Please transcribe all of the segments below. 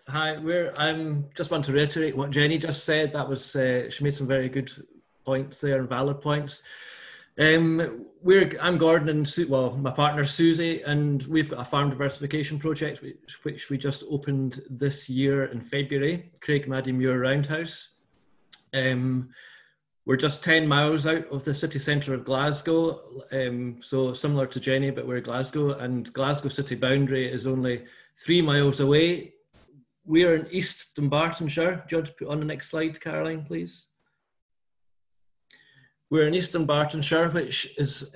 Hi, I'm just want to reiterate what Jenny just said. That was she made some very good points there and valid points. I'm Gordon and well, my partner Susie, and we've got a farm diversification project which we just opened this year in February, Craigmaddie Roundhouse. We're just 10 miles out of the city centre of Glasgow, so similar to Jenny, but we're Glasgow, and Glasgow city boundary is only 3 miles away. We are in East Dunbartonshire. Do you want to put on the next slide, Caroline, please? We're in East Dunbartonshire, which is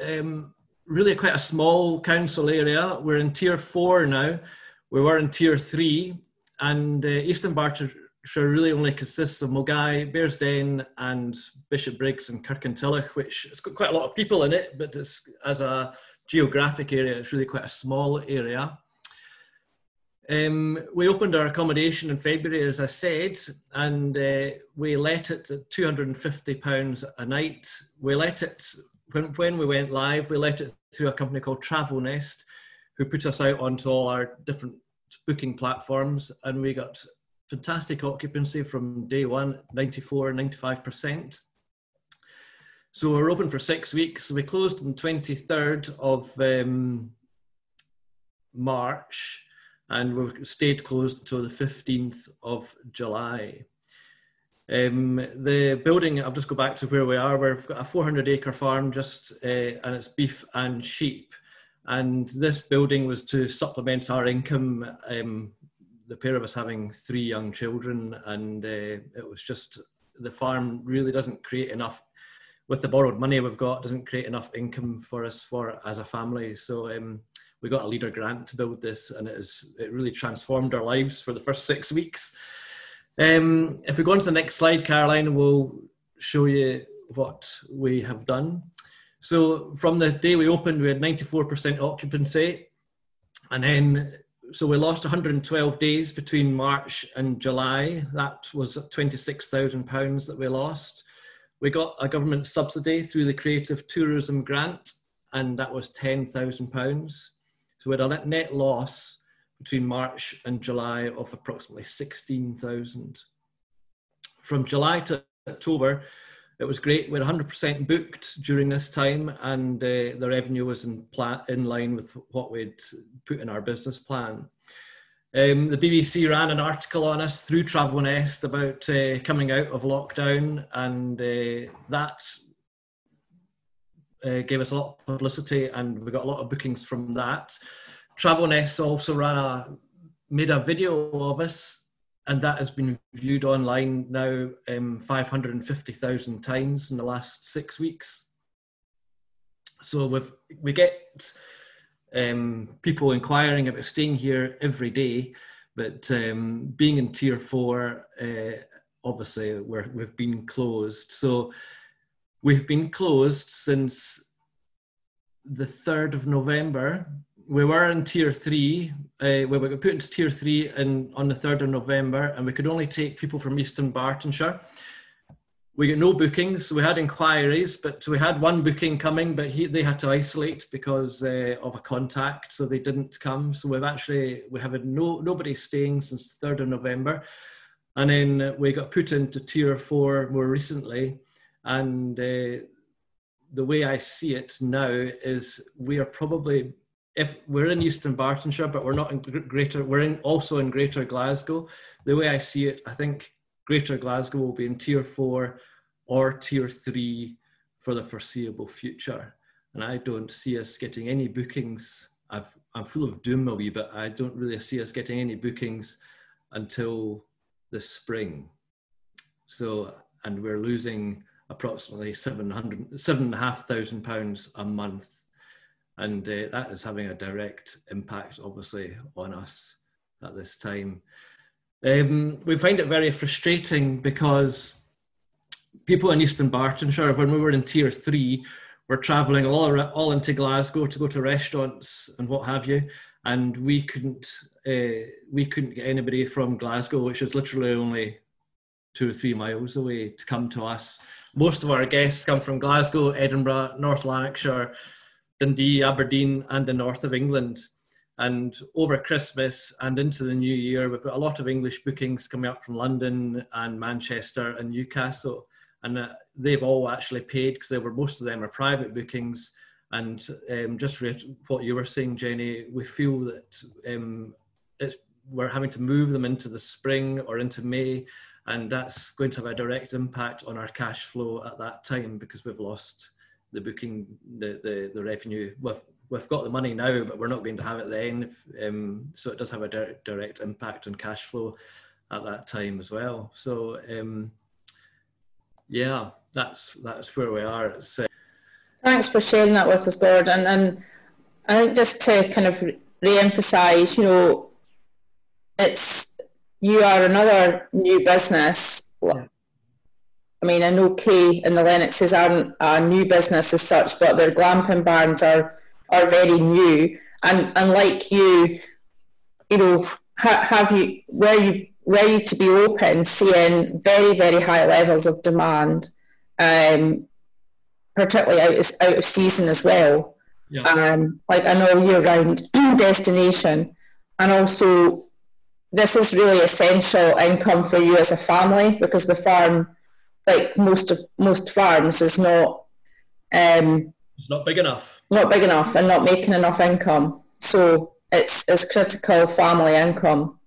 really quite a small council area. We're in Tier 4 now. We were in Tier 3, and East Dunbartonshire really only consists of Mulgai, Bearsden, and Bishopbriggs and Kirkintilloch, which has got quite a lot of people in it, but it's, as a geographic area, it's really quite a small area. We opened our accommodation in February, as I said, and we let it at £250 a night. We let it, when we went live, we let it through a company called Travel Nest, who put us out onto all our different booking platforms, and we got fantastic occupancy from day one, 94, 95%. So we're open for 6 weeks. We closed on the 23rd of March, and we've stayed closed until the 15th of July. The building, I'll just go back to where we are. We've got a 400-acre farm and it's beef and sheep. And this building was to supplement our income. The pair of us having 3 young children, and it was just, the farm really doesn't create enough, with the borrowed money we've got, doesn't create enough income for us as a family. So we got a leader grant to build this, and it really transformed our lives for the first 6 weeks. If we go on to the next slide, Caroline, we'll show you what we have done. So from the day we opened, we had 94% occupancy, and then so we lost 112 days between March and July. That was £26,000 that we lost. We got a government subsidy through the Creative Tourism Grant, and that was £10,000. So we had a net loss between March and July of approximately 16,000. From July to October, it was great. We had 100% booked during this time, and the revenue was in line with what we'd put in our business plan. The BBC ran an article on us through Travel Nest about coming out of lockdown, and that gave us a lot of publicity, and we got a lot of bookings from that. Travel Nest also made a video of us, and that has been viewed online now 550,000 times in the last 6 weeks. So we get people inquiring about staying here every day, but being in Tier 4, obviously we've been closed. So we've been closed since the 3rd of November. We were in Tier 3, we got put into Tier 3 on the 3rd of November, and we could only take people from East Dunbartonshire. We got no bookings. We had inquiries, but we had one booking coming, but they had to isolate because of a contact, so they didn't come. So we have had nobody staying since the 3rd of November. And then we got put into Tier 4 more recently, and the way I see it now is we are probably, if we're in East Dunbartonshire, but we're not in also in Greater Glasgow. The way I see it, I think Greater Glasgow will be in Tier 4 or Tier 3 for the foreseeable future. And I don't see us getting any bookings. I'm full of doom a wee bit. I don't really see us getting any bookings until the spring. So, and we're losing approximately £7,500 a month. And that is having a direct impact, obviously, on us at this time. We find it very frustrating because people in East Dunbartonshire, when we were in Tier 3, were travelling all into Glasgow to go to restaurants and what have you, and we couldn't get anybody from Glasgow, which is literally only 2 or 3 miles away, to come to us. Most of our guests come from Glasgow, Edinburgh, North Lanarkshire, Dundee, Aberdeen, and the north of England. And over Christmas and into the new year, we've got a lot of English bookings coming up from London and Manchester and Newcastle. And they've all actually paid, because most of them are private bookings. And just what you were saying, Jenny, we feel that we're having to move them into the spring or into May, and that's going to have a direct impact on our cash flow at that time, because we've lost the booking, the revenue. We've got the money now, but we're not going to have it then. So it does have a direct impact on cash flow at that time as well. So yeah, that's where we are. Thanks for sharing that with us, Gordon. And I think just to kind of re-emphasise, you know, you are another new business. Yeah. I mean, I know Kay and the Lennoxes aren't a new business as such, but their glamping barns are very new. And like you know, were you to be open, seeing very, very high levels of demand, particularly out of season as well. Yeah. Like I know year-round destination, and also this is really essential income for you as a family, because the farm, like most farms, is not it's not big enough. Not big enough and not making enough income. So it's critical family income.